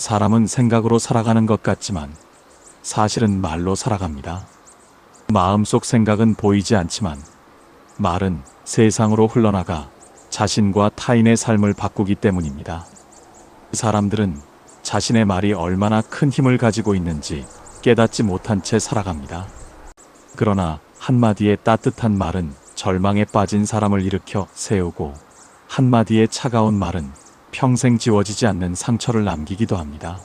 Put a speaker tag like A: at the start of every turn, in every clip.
A: 사람은 생각으로 살아가는 것 같지만 사실은 말로 살아갑니다. 마음속 생각은 보이지 않지만 말은 세상으로 흘러나가 자신과 타인의 삶을 바꾸기 때문입니다. 사람들은 자신의 말이 얼마나 큰 힘을 가지고 있는지 깨닫지 못한 채 살아갑니다. 그러나 한마디의 따뜻한 말은 절망에 빠진 사람을 일으켜 세우고 한마디의 차가운 말은 평생 지워지지 않는 상처를 남기기도 합니다.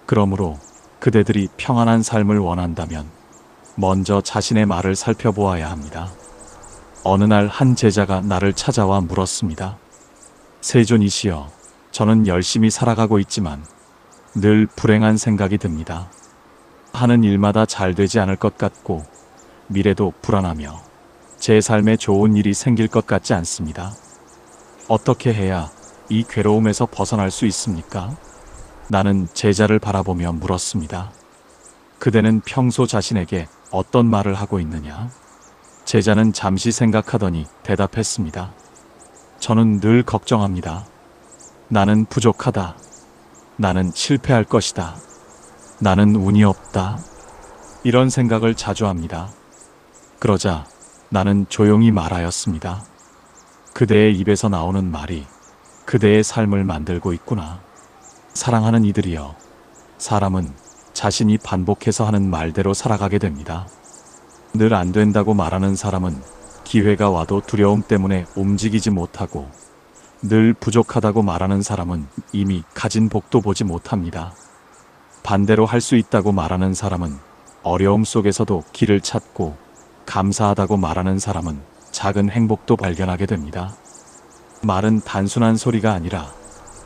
A: 그러므로 그대들이 평안한 삶을 원한다면 먼저 자신의 말을 살펴보아야 합니다. 어느 날 한 제자가 나를 찾아와 물었습니다. 세존이시여, 저는 열심히 살아가고 있지만 늘 불행한 생각이 듭니다. 하는 일마다 잘 되지 않을 것 같고 미래도 불안하며 제 삶에 좋은 일이 생길 것 같지 않습니다. 어떻게 해야 이 괴로움에서 벗어날 수 있습니까? 나는 제자를 바라보며 물었습니다. 그대는 평소 자신에게 어떤 말을 하고 있느냐? 제자는 잠시 생각하더니 대답했습니다. 저는 늘 걱정합니다. 나는 부족하다. 나는 실패할 것이다. 나는 운이 없다. 이런 생각을 자주 합니다. 그러자 나는 조용히 말하였습니다. 그대의 입에서 나오는 말이 그대의 삶을 만들고 있구나. 사랑하는 이들이여, 사람은 자신이 반복해서 하는 말대로 살아가게 됩니다. 늘 안 된다고 말하는 사람은 기회가 와도 두려움 때문에 움직이지 못하고 늘 부족하다고 말하는 사람은 이미 가진 복도 보지 못합니다. 반대로 할 수 있다고 말하는 사람은 어려움 속에서도 길을 찾고 감사하다고 말하는 사람은 작은 행복도 발견하게 됩니다. 말은 단순한 소리가 아니라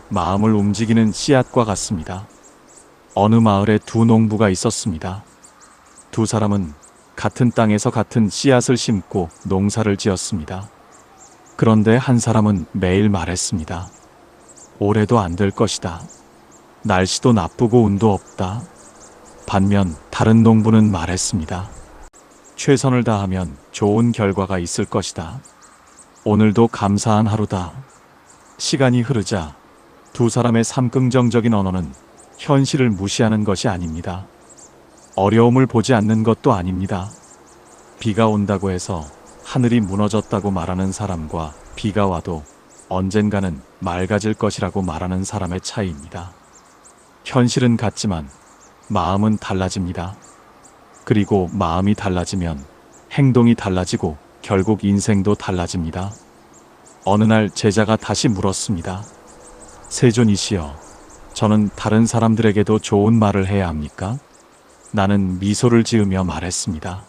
A: 마음을 움직이는 씨앗과 같습니다. 어느 마을에 두 농부가 있었습니다. 두 사람은 같은 땅에서 같은 씨앗을 심고 농사를 지었습니다. 그런데 한 사람은 매일 말했습니다. 올해도 안 될 것이다. 날씨도 나쁘고 운도 없다. 반면 다른 농부는 말했습니다. 최선을 다하면 좋은 결과가 있을 것이다. 오늘도 감사한 하루다. 시간이 흐르자 두 사람의 삼긍정적인 언어는 현실을 무시하는 것이 아닙니다. 어려움을 보지 않는 것도 아닙니다. 비가 온다고 해서 하늘이 무너졌다고 말하는 사람과 비가 와도 언젠가는 맑아질 것이라고 말하는 사람의 차이입니다. 현실은 같지만 마음은 달라집니다. 그리고 마음이 달라지면 행동이 달라지고 결국 인생도 달라집니다. 어느 날 제자가 다시 물었습니다. 세존이시여, 저는 다른 사람들에게도 좋은 말을 해야 합니까? 나는 미소를 지으며 말했습니다.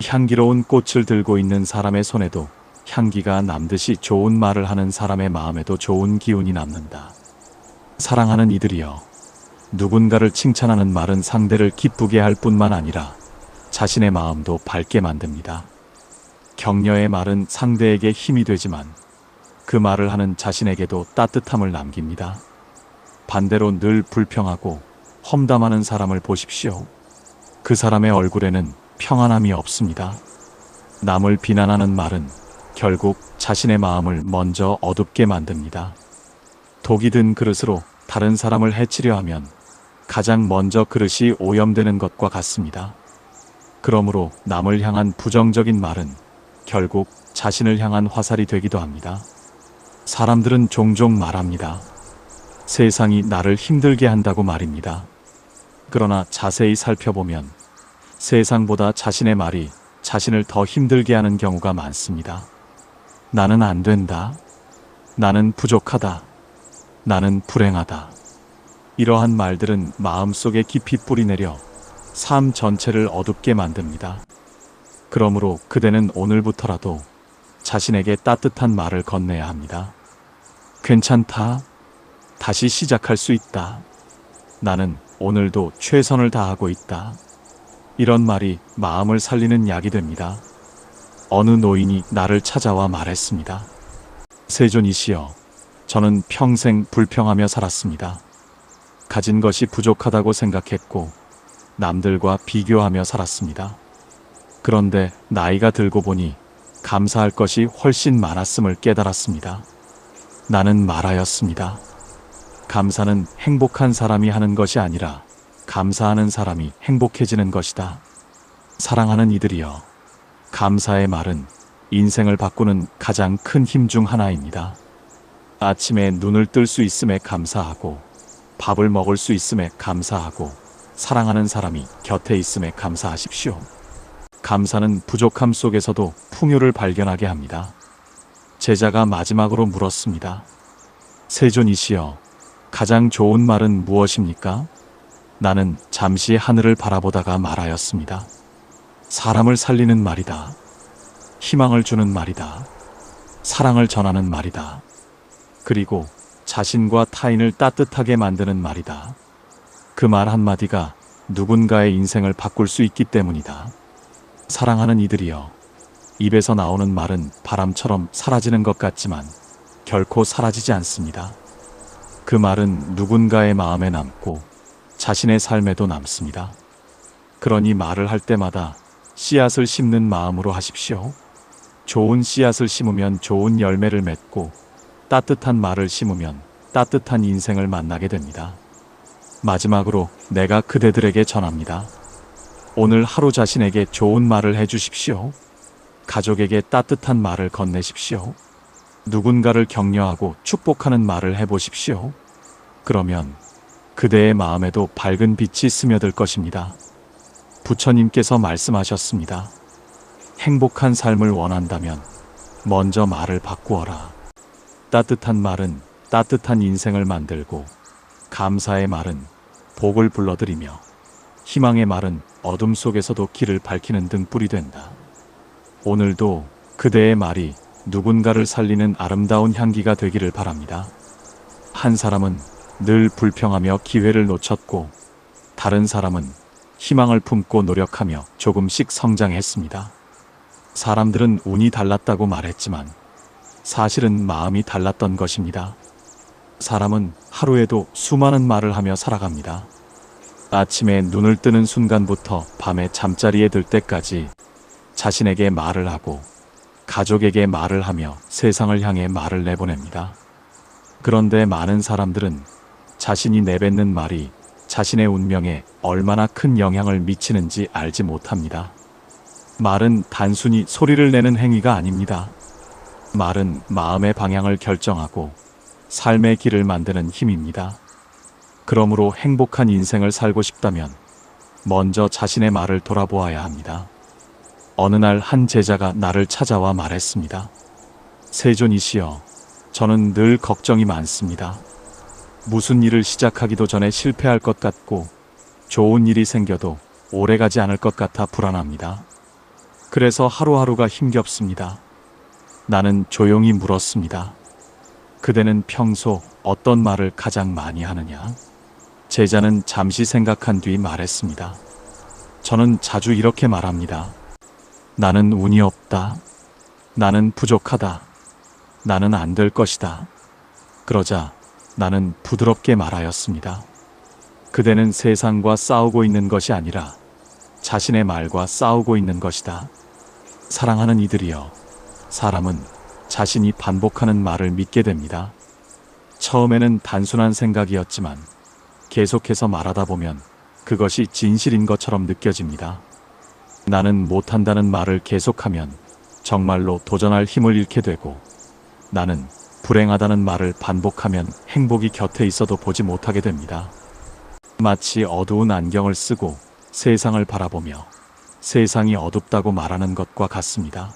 A: 향기로운 꽃을 들고 있는 사람의 손에도 향기가 남듯이 좋은 말을 하는 사람의 마음에도 좋은 기운이 남는다. 사랑하는 이들이여, 누군가를 칭찬하는 말은 상대를 기쁘게 할 뿐만 아니라 자신의 마음도 밝게 만듭니다. 격려의 말은 상대에게 힘이 되지만 그 말을 하는 자신에게도 따뜻함을 남깁니다. 반대로 늘 불평하고 험담하는 사람을 보십시오. 그 사람의 얼굴에는 평안함이 없습니다. 남을 비난하는 말은 결국 자신의 마음을 먼저 어둡게 만듭니다. 독이 든 그릇으로 다른 사람을 해치려 하면 가장 먼저 그릇이 오염되는 것과 같습니다. 그러므로 남을 향한 부정적인 말은 결국 자신을 향한 화살이 되기도 합니다. 사람들은 종종 말합니다. 세상이 나를 힘들게 한다고 말입니다. 그러나 자세히 살펴보면 세상보다 자신의 말이 자신을 더 힘들게 하는 경우가 많습니다. 나는 안 된다. 나는 부족하다. 나는 불행하다. 이러한 말들은 마음속에 깊이 뿌리내려 삶 전체를 어둡게 만듭니다. 그러므로 그대는 오늘부터라도 자신에게 따뜻한 말을 건네야 합니다. 괜찮다. 다시 시작할 수 있다. 나는 오늘도 최선을 다하고 있다. 이런 말이 마음을 살리는 약이 됩니다. 어느 노인이 나를 찾아와 말했습니다. 세존이시여, 저는 평생 불평하며 살았습니다. 가진 것이 부족하다고 생각했고 남들과 비교하며 살았습니다. 그런데 나이가 들고 보니 감사할 것이 훨씬 많았음을 깨달았습니다. 나는 말하였습니다. 감사는 행복한 사람이 하는 것이 아니라 감사하는 사람이 행복해지는 것이다. 사랑하는 이들이여, 감사의 말은 인생을 바꾸는 가장 큰 힘 중 하나입니다. 아침에 눈을 뜰 수 있음에 감사하고, 밥을 먹을 수 있음에 감사하고, 사랑하는 사람이 곁에 있음에 감사하십시오. 감사는 부족함 속에서도 풍요를 발견하게 합니다. 제자가 마지막으로 물었습니다. 세존이시여, 가장 좋은 말은 무엇입니까? 나는 잠시 하늘을 바라보다가 말하였습니다. 사람을 살리는 말이다. 희망을 주는 말이다. 사랑을 전하는 말이다. 그리고 자신과 타인을 따뜻하게 만드는 말이다. 그 말 한마디가 누군가의 인생을 바꿀 수 있기 때문이다. 사랑하는 이들이여, 입에서 나오는 말은 바람처럼 사라지는 것 같지만 결코 사라지지 않습니다. 그 말은 누군가의 마음에 남고 자신의 삶에도 남습니다. 그러니 말을 할 때마다 씨앗을 심는 마음으로 하십시오. 좋은 씨앗을 심으면 좋은 열매를 맺고, 따뜻한 말을 심으면 따뜻한 인생을 만나게 됩니다. 마지막으로 내가 그대들에게 전합니다. 오늘 하루 자신에게 좋은 말을 해주십시오. 가족에게 따뜻한 말을 건네십시오. 누군가를 격려하고 축복하는 말을 해보십시오. 그러면 그대의 마음에도 밝은 빛이 스며들 것입니다. 부처님께서 말씀하셨습니다. 행복한 삶을 원한다면 먼저 말을 바꾸어라. 따뜻한 말은 따뜻한 인생을 만들고, 감사의 말은 복을 불러들이며, 희망의 말은 어둠 속에서도 길을 밝히는 등불이 된다. 오늘도 그대의 말이 누군가를 살리는 아름다운 향기가 되기를 바랍니다. 한 사람은 늘 불평하며 기회를 놓쳤고, 다른 사람은 희망을 품고 노력하며 조금씩 성장했습니다. 사람들은 운이 달랐다고 말했지만 사실은 마음이 달랐던 것입니다. 사람은 하루에도 수많은 말을 하며 살아갑니다. 아침에 눈을 뜨는 순간부터 밤에 잠자리에 들 때까지 자신에게 말을 하고, 가족에게 말을 하며 세상을 향해 말을 내보냅니다. 그런데 많은 사람들은 자신이 내뱉는 말이 자신의 운명에 얼마나 큰 영향을 미치는지 알지 못합니다. 말은 단순히 소리를 내는 행위가 아닙니다. 말은 마음의 방향을 결정하고 삶의 길을 만드는 힘입니다. 그러므로 행복한 인생을 살고 싶다면 먼저 자신의 말을 돌아보아야 합니다. 어느 날 한 제자가 나를 찾아와 말했습니다. 세존이시여, 저는 늘 걱정이 많습니다. 무슨 일을 시작하기도 전에 실패할 것 같고, 좋은 일이 생겨도 오래가지 않을 것 같아 불안합니다. 그래서 하루하루가 힘겹습니다. 나는 조용히 물었습니다. 그대는 평소 어떤 말을 가장 많이 하느냐? 제자는 잠시 생각한 뒤 말했습니다. 저는 자주 이렇게 말합니다. 나는 운이 없다. 나는 부족하다. 나는 안 될 것이다. 그러자 나는 부드럽게 말하였습니다. 그대는 세상과 싸우고 있는 것이 아니라 자신의 말과 싸우고 있는 것이다. 사랑하는 이들이여, 사람은 자신이 반복하는 말을 믿게 됩니다. 처음에는 단순한 생각이었지만 계속해서 말하다 보면 그것이 진실인 것처럼 느껴집니다. 나는 못한다는 말을 계속하면 정말로 도전할 힘을 잃게 되고, 나는 불행하다는 말을 반복하면 행복이 곁에 있어도 보지 못하게 됩니다. 마치 어두운 안경을 쓰고 세상을 바라보며 세상이 어둡다고 말하는 것과 같습니다.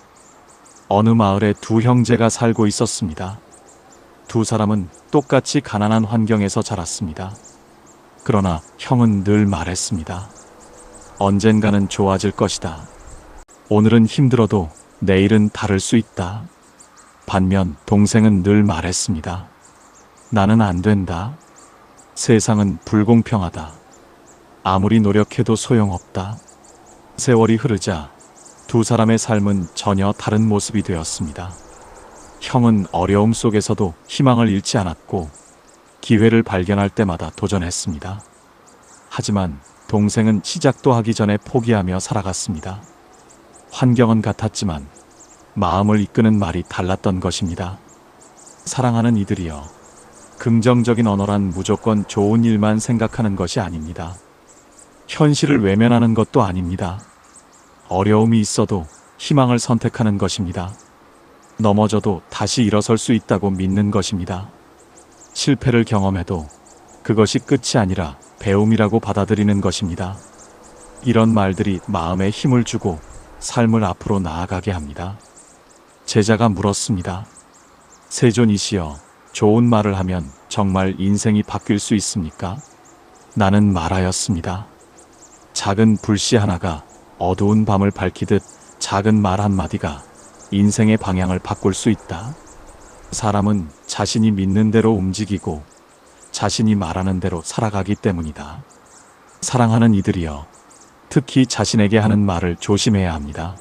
A: 어느 마을에 두 형제가 살고 있었습니다. 두 사람은 똑같이 가난한 환경에서 자랐습니다. 그러나 형은 늘 말했습니다. 언젠가는 좋아질 것이다. 오늘은 힘들어도 내일은 다를 수 있다. 반면 동생은 늘 말했습니다. 나는 안 된다. 세상은 불공평하다. 아무리 노력해도 소용없다. 세월이 흐르자 두 사람의 삶은 전혀 다른 모습이 되었습니다. 형은 어려움 속에서도 희망을 잃지 않았고 기회를 발견할 때마다 도전했습니다. 하지만 동생은 시작도 하기 전에 포기하며 살아갔습니다. 환경은 같았지만 마음을 이끄는 말이 달랐던 것입니다. 사랑하는 이들이여, 긍정적인 언어란 무조건 좋은 일만 생각하는 것이 아닙니다. 현실을 외면하는 것도 아닙니다. 어려움이 있어도 희망을 선택하는 것입니다. 넘어져도 다시 일어설 수 있다고 믿는 것입니다. 실패를 경험해도 그것이 끝이 아니라 배움이라고 받아들이는 것입니다. 이런 말들이 마음에 힘을 주고 삶을 앞으로 나아가게 합니다. 제자가 물었습니다. 세존이시여, 좋은 말을 하면 정말 인생이 바뀔 수 있습니까? 나는 말하였습니다. 작은 불씨 하나가 어두운 밤을 밝히듯 작은 말 한마디가 인생의 방향을 바꿀 수 있다. 사람은 자신이 믿는 대로 움직이고 자신이 말하는 대로 살아가기 때문이다. 사랑하는 이들이여, 특히 자신에게 하는 말을 조심해야 합니다.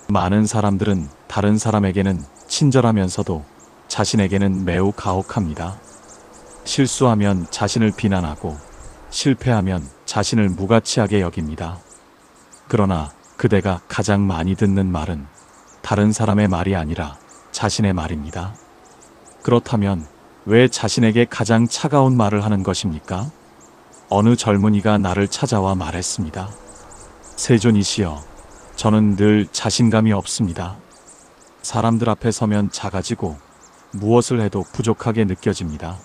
A: 많은 사람들은 다른 사람에게는 친절하면서도 자신에게는 매우 가혹합니다. 실수하면 자신을 비난하고 실패하면 자신을 무가치하게 여깁니다. 그러나 그대가 가장 많이 듣는 말은 다른 사람의 말이 아니라 자신의 말입니다. 그렇다면 왜 자신에게 가장 차가운 말을 하는 것입니까? 어느 젊은이가 나를 찾아와 말했습니다. 세존이시여, 저는 늘 자신감이 없습니다. 사람들 앞에 서면 작아지고 무엇을 해도 부족하게 느껴집니다.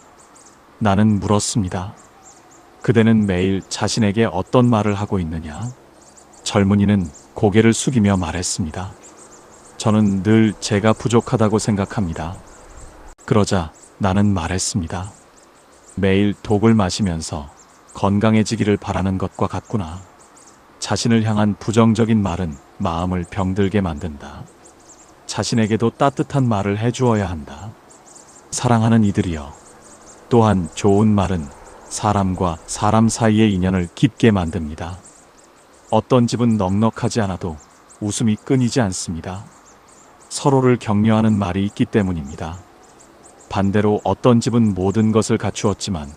A: 나는 물었습니다. 그대는 매일 자신에게 어떤 말을 하고 있느냐? 젊은이는 고개를 숙이며 말했습니다. 저는 늘 제가 부족하다고 생각합니다. 그러자 나는 말했습니다. 매일 독을 마시면서 건강해지기를 바라는 것과 같구나. 자신을 향한 부정적인 말은 마음을 병들게 만든다. 자신에게도 따뜻한 말을 해주어야 한다. 사랑하는 이들이여, 또한 좋은 말은 사람과 사람 사이의 인연을 깊게 만듭니다. 어떤 집은 넉넉하지 않아도 웃음이 끊이지 않습니다. 서로를 격려하는 말이 있기 때문입니다. 반대로 어떤 집은 모든 것을 갖추었지만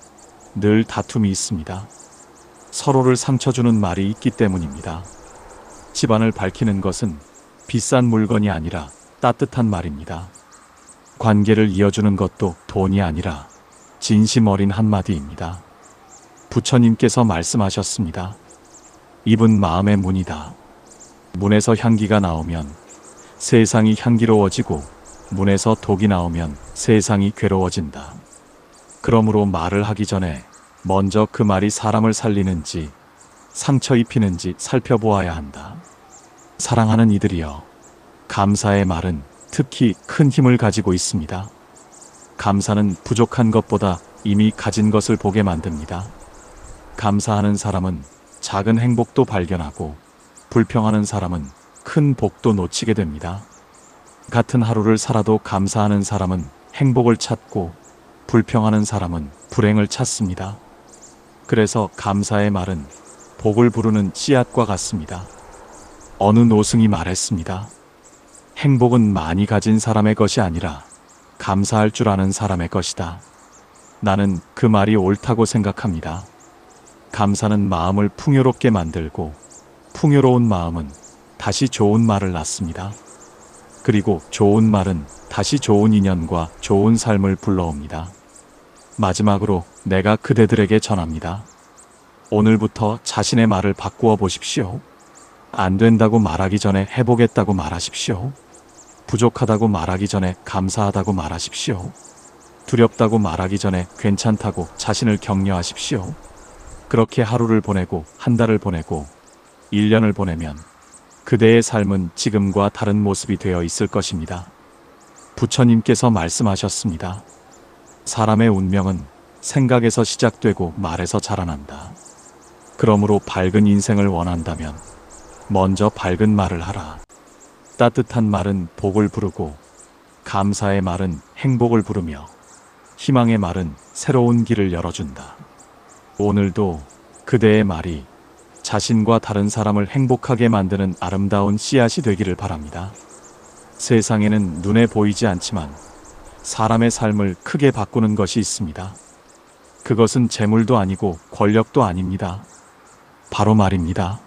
A: 늘 다툼이 있습니다. 서로를 상처주는 말이 있기 때문입니다. 집안을 밝히는 것은 비싼 물건이 아니라 따뜻한 말입니다. 관계를 이어주는 것도 돈이 아니라 진심 어린 한마디입니다. 부처님께서 말씀하셨습니다. 입은 마음의 문이다. 문에서 향기가 나오면 세상이 향기로워지고 문에서 독이 나오면 세상이 괴로워진다. 그러므로 말을 하기 전에 먼저 그 말이 사람을 살리는지 상처 입히는지 살펴보아야 한다. 사랑하는 이들이여, 감사의 말은 특히 큰 힘을 가지고 있습니다. 감사는 부족한 것보다 이미 가진 것을 보게 만듭니다. 감사하는 사람은 작은 행복도 발견하고 불평하는 사람은 큰 복도 놓치게 됩니다. 같은 하루를 살아도 감사하는 사람은 행복을 찾고 불평하는 사람은 불행을 찾습니다. 그래서 감사의 말은 복을 부르는 씨앗과 같습니다. 어느 노승이 말했습니다. 행복은 많이 가진 사람의 것이 아니라 감사할 줄 아는 사람의 것이다. 나는 그 말이 옳다고 생각합니다. 감사는 마음을 풍요롭게 만들고 풍요로운 마음은 다시 좋은 말을 낳습니다. 그리고 좋은 말은 다시 좋은 인연과 좋은 삶을 불러옵니다. 마지막으로 내가 그대들에게 전합니다. 오늘부터 자신의 말을 바꾸어 보십시오. 안 된다고 말하기 전에 해보겠다고 말하십시오. 부족하다고 말하기 전에 감사하다고 말하십시오. 두렵다고 말하기 전에 괜찮다고 자신을 격려하십시오. 그렇게 하루를 보내고 한 달을 보내고 1년을 보내면 그대의 삶은 지금과 다른 모습이 되어 있을 것입니다. 부처님께서 말씀하셨습니다. 사람의 운명은 생각에서 시작되고 말에서 자라난다. 그러므로 밝은 인생을 원한다면 먼저 밝은 말을 하라. 따뜻한 말은 복을 부르고 감사의 말은 행복을 부르며 희망의 말은 새로운 길을 열어준다. 오늘도 그대의 말이 자신과 다른 사람을 행복하게 만드는 아름다운 씨앗이 되기를 바랍니다. 세상에는 눈에 보이지 않지만 사람의 삶을 크게 바꾸는 것이 있습니다. 그것은 재물도 아니고 권력도 아닙니다. 바로 말입니다.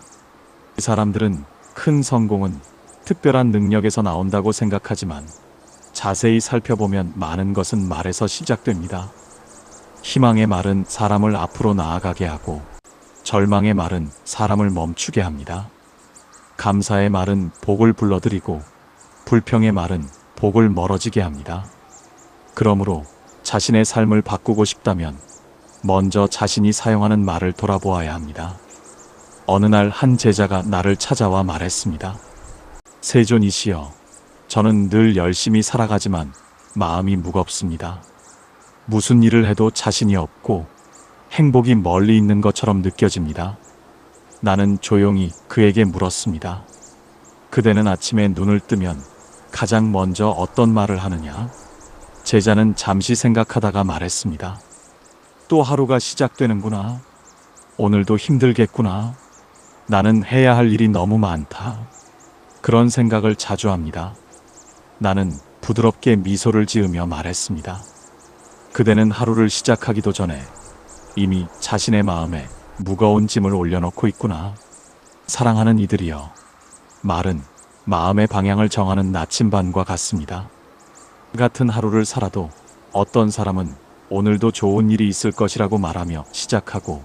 A: 사람들은 큰 성공은 특별한 능력에서 나온다고 생각하지만 자세히 살펴보면 많은 것은 말에서 시작됩니다. 희망의 말은 사람을 앞으로 나아가게 하고 절망의 말은 사람을 멈추게 합니다. 감사의 말은 복을 불러들이고 불평의 말은 복을 멀어지게 합니다. 그러므로 자신의 삶을 바꾸고 싶다면 먼저 자신이 사용하는 말을 돌아보아야 합니다. 어느 날 한 제자가 나를 찾아와 말했습니다. 세존이시여, 저는 늘 열심히 살아가지만 마음이 무겁습니다. 무슨 일을 해도 자신이 없고 행복이 멀리 있는 것처럼 느껴집니다. 나는 조용히 그에게 물었습니다. 그대는 아침에 눈을 뜨면 가장 먼저 어떤 말을 하느냐? 제자는 잠시 생각하다가 말했습니다. 또 하루가 시작되는구나. 오늘도 힘들겠구나. 나는 해야 할 일이 너무 많다. 그런 생각을 자주 합니다. 나는 부드럽게 미소를 지으며 말했습니다. 그대는 하루를 시작하기도 전에 이미 자신의 마음에 무거운 짐을 올려놓고 있구나. 사랑하는 이들이여, 말은 마음의 방향을 정하는 나침반과 같습니다. 같은 하루를 살아도 어떤 사람은 오늘도 좋은 일이 있을 것이라고 말하며 시작하고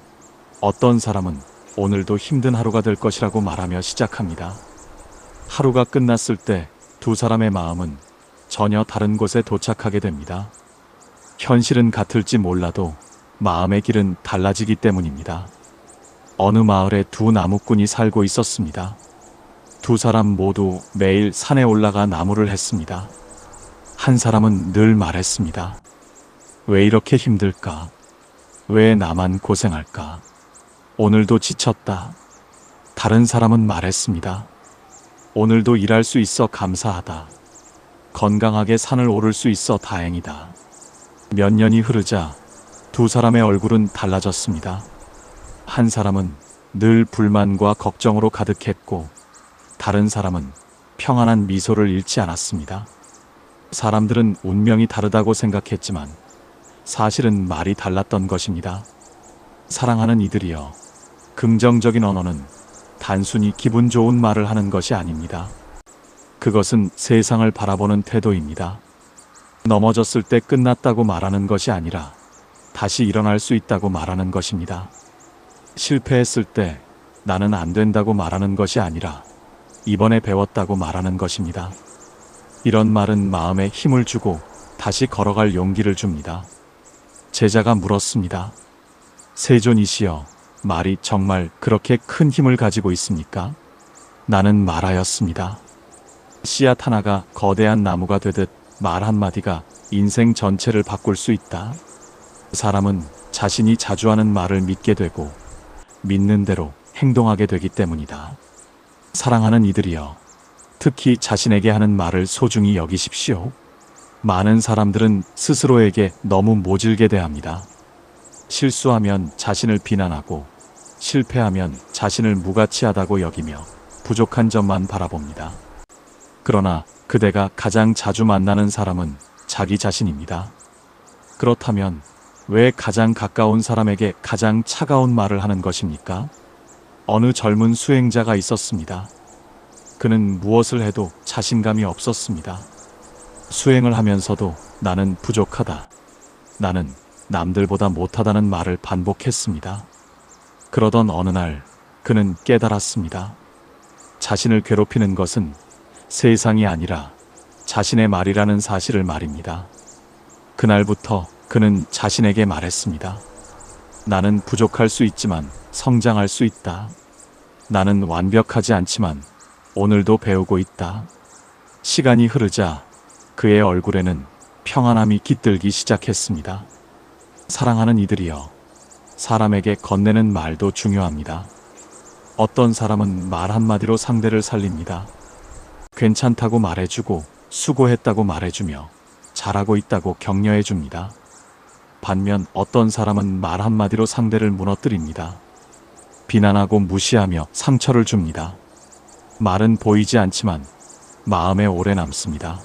A: 어떤 사람은 오늘도 힘든 하루가 될 것이라고 말하며 시작합니다. 하루가 끝났을 때 두 사람의 마음은 전혀 다른 곳에 도착하게 됩니다. 현실은 같을지 몰라도 마음의 길은 달라지기 때문입니다. 어느 마을에 두 나무꾼이 살고 있었습니다. 두 사람 모두 매일 산에 올라가 나무를 했습니다. 한 사람은 늘 말했습니다. 왜 이렇게 힘들까? 왜 나만 고생할까? 오늘도 지쳤다. 다른 사람은 말했습니다. 오늘도 일할 수 있어 감사하다. 건강하게 산을 오를 수 있어 다행이다. 몇 년이 흐르자 두 사람의 얼굴은 달라졌습니다. 한 사람은 늘 불만과 걱정으로 가득했고 다른 사람은 평안한 미소를 잃지 않았습니다. 사람들은 운명이 다르다고 생각했지만 사실은 말이 달랐던 것입니다. 사랑하는 이들이여, 긍정적인 언어는 단순히 기분 좋은 말을 하는 것이 아닙니다. 그것은 세상을 바라보는 태도입니다. 넘어졌을 때 끝났다고 말하는 것이 아니라 다시 일어날 수 있다고 말하는 것입니다. 실패했을 때 나는 안 된다고 말하는 것이 아니라 이번에 배웠다고 말하는 것입니다. 이런 말은 마음에 힘을 주고 다시 걸어갈 용기를 줍니다. 제자가 물었습니다. 세존이시여, 말이 정말 그렇게 큰 힘을 가지고 있습니까? 나는 말하였습니다. 씨앗 하나가 거대한 나무가 되듯 말 한마디가 인생 전체를 바꿀 수 있다. 사람은 자신이 자주 하는 말을 믿게 되고 믿는 대로 행동하게 되기 때문이다. 사랑하는 이들이여, 특히 자신에게 하는 말을 소중히 여기십시오. 많은 사람들은 스스로에게 너무 모질게 대합니다. 실수하면 자신을 비난하고 실패하면 자신을 무가치하다고 여기며 부족한 점만 바라봅니다. 그러나 그대가 가장 자주 만나는 사람은 자기 자신입니다. 그렇다면 왜 가장 가까운 사람에게 가장 차가운 말을 하는 것입니까? 어느 젊은 수행자가 있었습니다. 그는 무엇을 해도 자신감이 없었습니다. 수행을 하면서도 나는 부족하다. 나는 남들보다 못하다는 말을 반복했습니다. 그러던 어느 날 그는 깨달았습니다. 자신을 괴롭히는 것은 세상이 아니라 자신의 말이라는 사실을 말입니다. 그날부터 그는 자신에게 말했습니다. 나는 부족할 수 있지만 성장할 수 있다. 나는 완벽하지 않지만 오늘도 배우고 있다. 시간이 흐르자 그의 얼굴에는 평안함이 깃들기 시작했습니다. 사랑하는 이들이여, 사람에게 건네는 말도 중요합니다. 어떤 사람은 말 한마디로 상대를 살립니다. 괜찮다고 말해주고 수고했다고 말해주며 잘하고 있다고 격려해줍니다. 반면 어떤 사람은 말 한마디로 상대를 무너뜨립니다. 비난하고 무시하며 상처를 줍니다. 말은 보이지 않지만 마음에 오래 남습니다.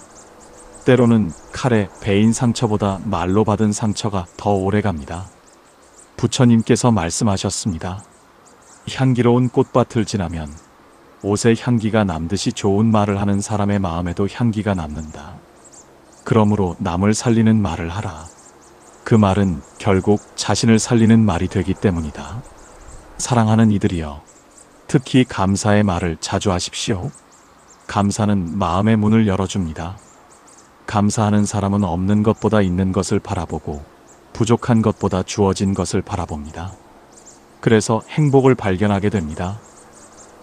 A: 때로는 칼에 베인 상처보다 말로 받은 상처가 더 오래 갑니다. 부처님께서 말씀하셨습니다. 향기로운 꽃밭을 지나면 옷에 향기가 남듯이 좋은 말을 하는 사람의 마음에도 향기가 남는다. 그러므로 남을 살리는 말을 하라. 그 말은 결국 자신을 살리는 말이 되기 때문이다. 사랑하는 이들이여, 특히 감사의 말을 자주 하십시오. 감사는 마음의 문을 열어줍니다. 감사하는 사람은 없는 것보다 있는 것을 바라보고 부족한 것보다 주어진 것을 바라봅니다. 그래서 행복을 발견하게 됩니다.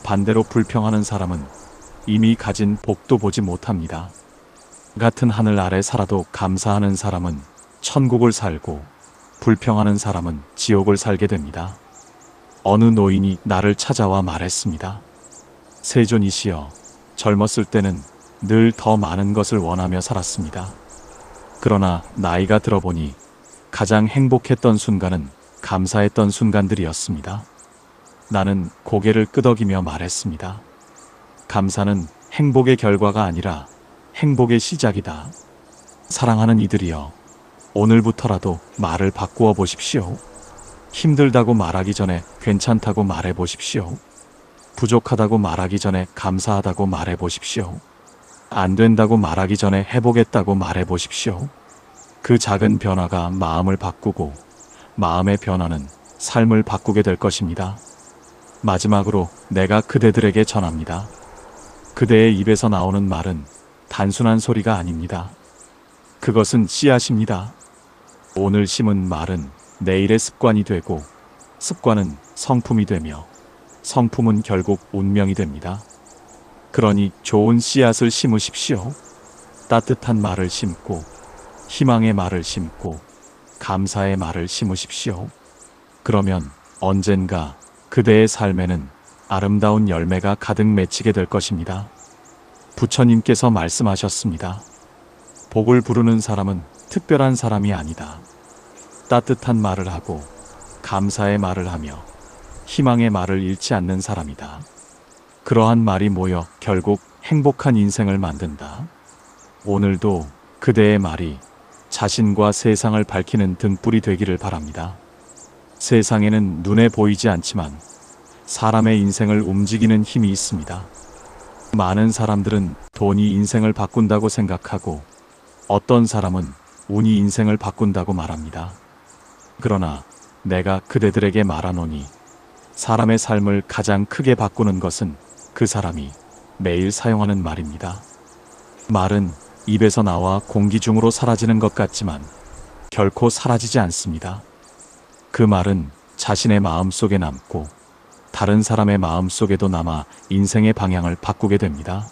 A: 반대로 불평하는 사람은 이미 가진 복도 보지 못합니다. 같은 하늘 아래 살아도 감사하는 사람은 천국을 살고 불평하는 사람은 지옥을 살게 됩니다. 어느 노인이 나를 찾아와 말했습니다. 세존이시여, 젊었을 때는 늘 더 많은 것을 원하며 살았습니다. 그러나 나이가 들어보니 가장 행복했던 순간은 감사했던 순간들이었습니다. 나는 고개를 끄덕이며 말했습니다. 감사는 행복의 결과가 아니라 행복의 시작이다. 사랑하는 이들이여, 오늘부터라도 말을 바꾸어 보십시오. 힘들다고 말하기 전에 괜찮다고 말해 보십시오. 부족하다고 말하기 전에 감사하다고 말해 보십시오. 안 된다고 말하기 전에 해보겠다고 말해 보십시오. 그 작은 변화가 마음을 바꾸고 마음의 변화는 삶을 바꾸게 될 것입니다. 마지막으로 내가 그대들에게 전합니다. 그대의 입에서 나오는 말은 단순한 소리가 아닙니다. 그것은 씨앗입니다. 오늘 심은 말은 내일의 습관이 되고 습관은 성품이 되며 성품은 결국 운명이 됩니다. 그러니 좋은 씨앗을 심으십시오. 따뜻한 말을 심고 희망의 말을 심고 감사의 말을 심으십시오. 그러면 언젠가 그대의 삶에는 아름다운 열매가 가득 맺히게 될 것입니다. 부처님께서 말씀하셨습니다. 복을 부르는 사람은 특별한 사람이 아니다. 따뜻한 말을 하고 감사의 말을 하며 희망의 말을 잃지 않는 사람이다. 그러한 말이 모여 결국 행복한 인생을 만든다. 오늘도 그대의 말이 자신과 세상을 밝히는 등불이 되기를 바랍니다. 세상에는 눈에 보이지 않지만 사람의 인생을 움직이는 힘이 있습니다. 많은 사람들은 돈이 인생을 바꾼다고 생각하고 어떤 사람은 운이 인생을 바꾼다고 말합니다. 그러나 내가 그대들에게 말하노니 사람의 삶을 가장 크게 바꾸는 것은 그 사람이 매일 사용하는 말입니다. 말은 입에서 나와 공기 중으로 사라지는 것 같지만 결코 사라지지 않습니다. 그 말은 자신의 마음 속에 남고 다른 사람의 마음 속에도 남아 인생의 방향을 바꾸게 됩니다.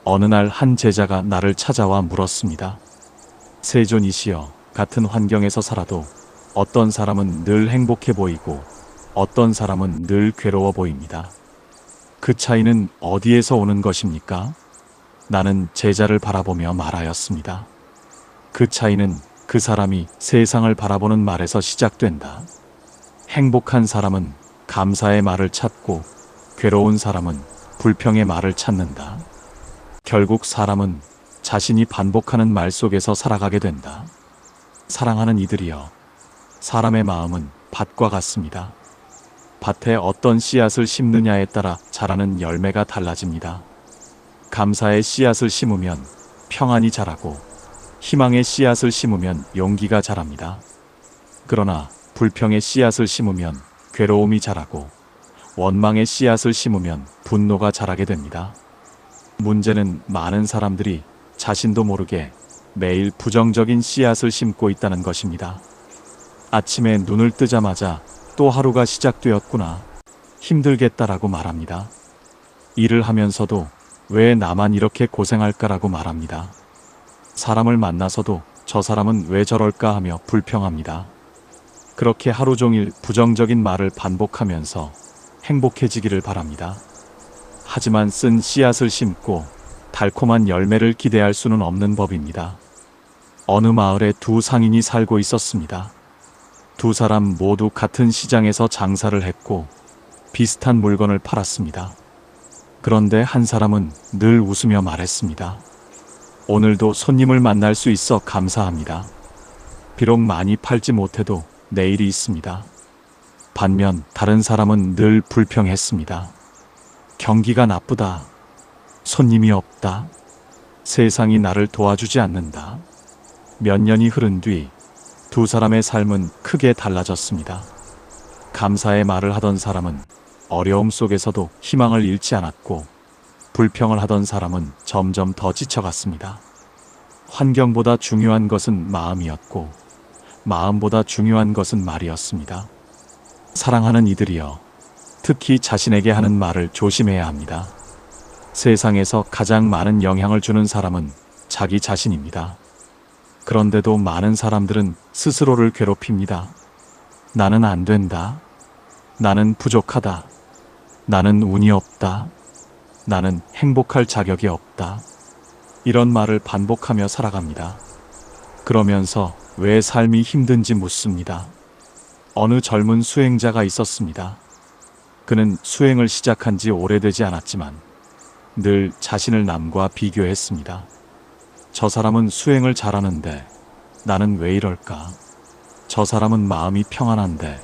A: 어느 날 한 제자가 나를 찾아와 물었습니다. 세존이시여, 같은 환경에서 살아도 어떤 사람은 늘 행복해 보이고 어떤 사람은 늘 괴로워 보입니다. 그 차이는 어디에서 오는 것입니까? 나는 제자를 바라보며 말하였습니다. 그 차이는 그 사람이 세상을 바라보는 말에서 시작된다. 행복한 사람은 감사의 말을 찾고 괴로운 사람은 불평의 말을 찾는다. 결국 사람은 자신이 반복하는 말 속에서 살아가게 된다. 사랑하는 이들이여, 사람의 마음은 밭과 같습니다. 밭에 어떤 씨앗을 심느냐에 따라 자라는 열매가 달라집니다. 감사의 씨앗을 심으면 평안이 자라고 희망의 씨앗을 심으면 용기가 자랍니다. 그러나 불평의 씨앗을 심으면 괴로움이 자라고 원망의 씨앗을 심으면 분노가 자라게 됩니다. 문제는 많은 사람들이 자신도 모르게 매일 부정적인 씨앗을 심고 있다는 것입니다. 아침에 눈을 뜨자마자 또 하루가 시작되었구나, 힘들겠다라고 말합니다. 일을 하면서도 왜 나만 이렇게 고생할까라고 말합니다. 사람을 만나서도 저 사람은 왜 저럴까 하며 불평합니다. 그렇게 하루 종일 부정적인 말을 반복하면서 행복해지기를 바랍니다. 하지만 쓴 씨앗을 심고 달콤한 열매를 기대할 수는 없는 법입니다. 어느 마을에 두 상인이 살고 있었습니다. 두 사람 모두 같은 시장에서 장사를 했고 비슷한 물건을 팔았습니다. 그런데 한 사람은 늘 웃으며 말했습니다. 오늘도 손님을 만날 수 있어 감사합니다. 비록 많이 팔지 못해도 내일이 있습니다. 반면 다른 사람은 늘 불평했습니다. 경기가 나쁘다. 손님이 없다. 세상이 나를 도와주지 않는다. 몇 년이 흐른 뒤 두 사람의 삶은 크게 달라졌습니다. 감사의 말을 하던 사람은 어려움 속에서도 희망을 잃지 않았고, 불평을 하던 사람은 점점 더 지쳐갔습니다. 환경보다 중요한 것은 마음이었고, 마음보다 중요한 것은 말이었습니다. 사랑하는 이들이여, 특히 자신에게 하는 말을 조심해야 합니다. 세상에서 가장 많은 영향을 주는 사람은 자기 자신입니다. 그런데도 많은 사람들은 스스로를 괴롭힙니다. 나는 안 된다. 나는 부족하다. 나는 운이 없다. 나는 행복할 자격이 없다. 이런 말을 반복하며 살아갑니다. 그러면서 왜 삶이 힘든지 묻습니다. 어느 젊은 수행자가 있었습니다. 그는 수행을 시작한 지 오래되지 않았지만 늘 자신을 남과 비교했습니다. 저 사람은 수행을 잘하는데 나는 왜 이럴까? 저 사람은 마음이 평안한데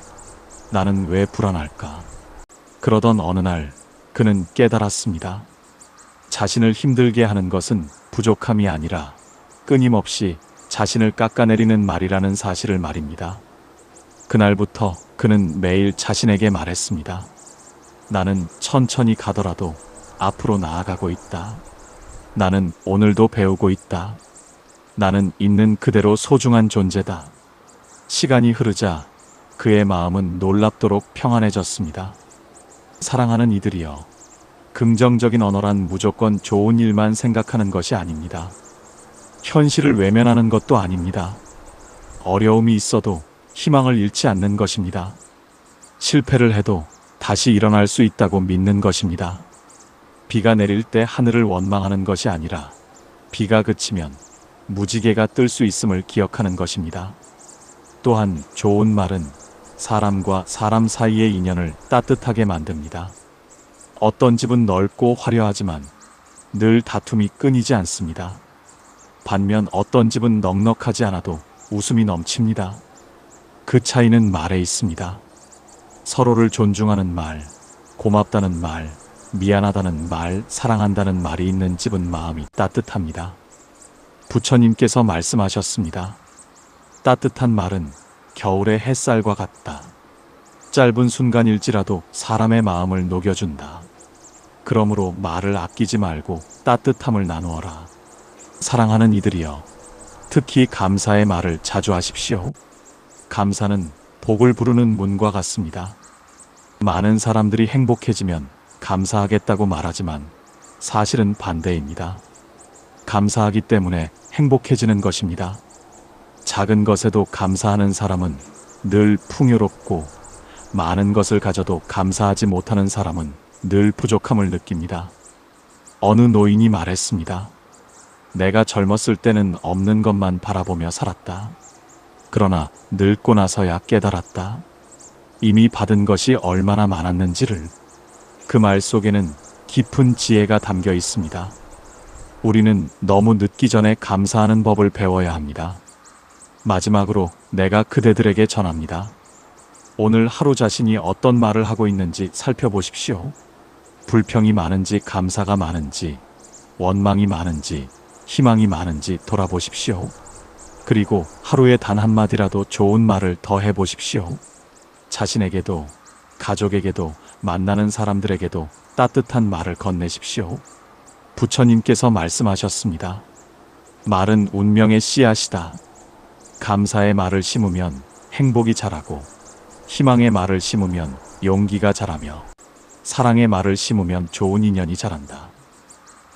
A: 나는 왜 불안할까? 그러던 어느 날 그는 깨달았습니다. 자신을 힘들게 하는 것은 부족함이 아니라 끊임없이 자신을 깎아내리는 말이라는 사실을 말입니다. 그날부터 그는 매일 자신에게 말했습니다. 나는 천천히 가더라도 앞으로 나아가고 있다. 나는 오늘도 배우고 있다. 나는 있는 그대로 소중한 존재다. 시간이 흐르자 그의 마음은 놀랍도록 평안해졌습니다. 사랑하는 이들이여, 긍정적인 언어란 무조건 좋은 일만 생각하는 것이 아닙니다. 현실을 외면하는 것도 아닙니다. 어려움이 있어도 희망을 잃지 않는 것입니다. 실패를 해도 다시 일어날 수 있다고 믿는 것입니다. 비가 내릴 때 하늘을 원망하는 것이 아니라 비가 그치면 무지개가 뜰 수 있음을 기억하는 것입니다. 또한 좋은 말은 사람과 사람 사이의 인연을 따뜻하게 만듭니다. 어떤 집은 넓고 화려하지만 늘 다툼이 끊이지 않습니다. 반면 어떤 집은 넉넉하지 않아도 웃음이 넘칩니다. 그 차이는 말에 있습니다. 서로를 존중하는 말, 고맙다는 말, 미안하다는 말, 사랑한다는 말이 있는 집은 마음이 따뜻합니다. 부처님께서 말씀하셨습니다. 따뜻한 말은 겨울의 햇살과 같다. 짧은 순간일지라도 사람의 마음을 녹여준다. 그러므로 말을 아끼지 말고 따뜻함을 나누어라. 사랑하는 이들이여, 특히 감사의 말을 자주 하십시오. 감사는 복을 부르는 문과 같습니다. 많은 사람들이 행복해지면 감사하겠다고 말하지만 사실은 반대입니다. 감사하기 때문에 행복해지는 것입니다. 작은 것에도 감사하는 사람은 늘 풍요롭고, 많은 것을 가져도 감사하지 못하는 사람은 늘 부족함을 느낍니다. 어느 노인이 말했습니다. 내가 젊었을 때는 없는 것만 바라보며 살았다. 그러나 늙고 나서야 깨달았다. 이미 받은 것이 얼마나 많았는지를. 그 말 속에는 깊은 지혜가 담겨 있습니다. 우리는 너무 늦기 전에 감사하는 법을 배워야 합니다. 마지막으로 내가 그대들에게 전합니다. 오늘 하루 자신이 어떤 말을 하고 있는지 살펴보십시오. 불평이 많은지 감사가 많은지, 원망이 많은지 희망이 많은지 돌아보십시오. 그리고 하루에 단 한마디라도 좋은 말을 더 해보십시오. 자신에게도, 가족에게도, 만나는 사람들에게도 따뜻한 말을 건네십시오. 부처님께서 말씀하셨습니다. 말은 운명의 씨앗이다. 감사의 말을 심으면 행복이 자라고, 희망의 말을 심으면 용기가 자라며, 사랑의 말을 심으면 좋은 인연이 자란다.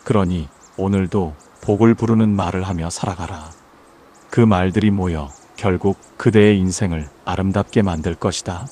A: 그러니 오늘도 복을 부르는 말을 하며 살아가라. 그 말들이 모여 결국 그대의 인생을 아름답게 만들 것이다.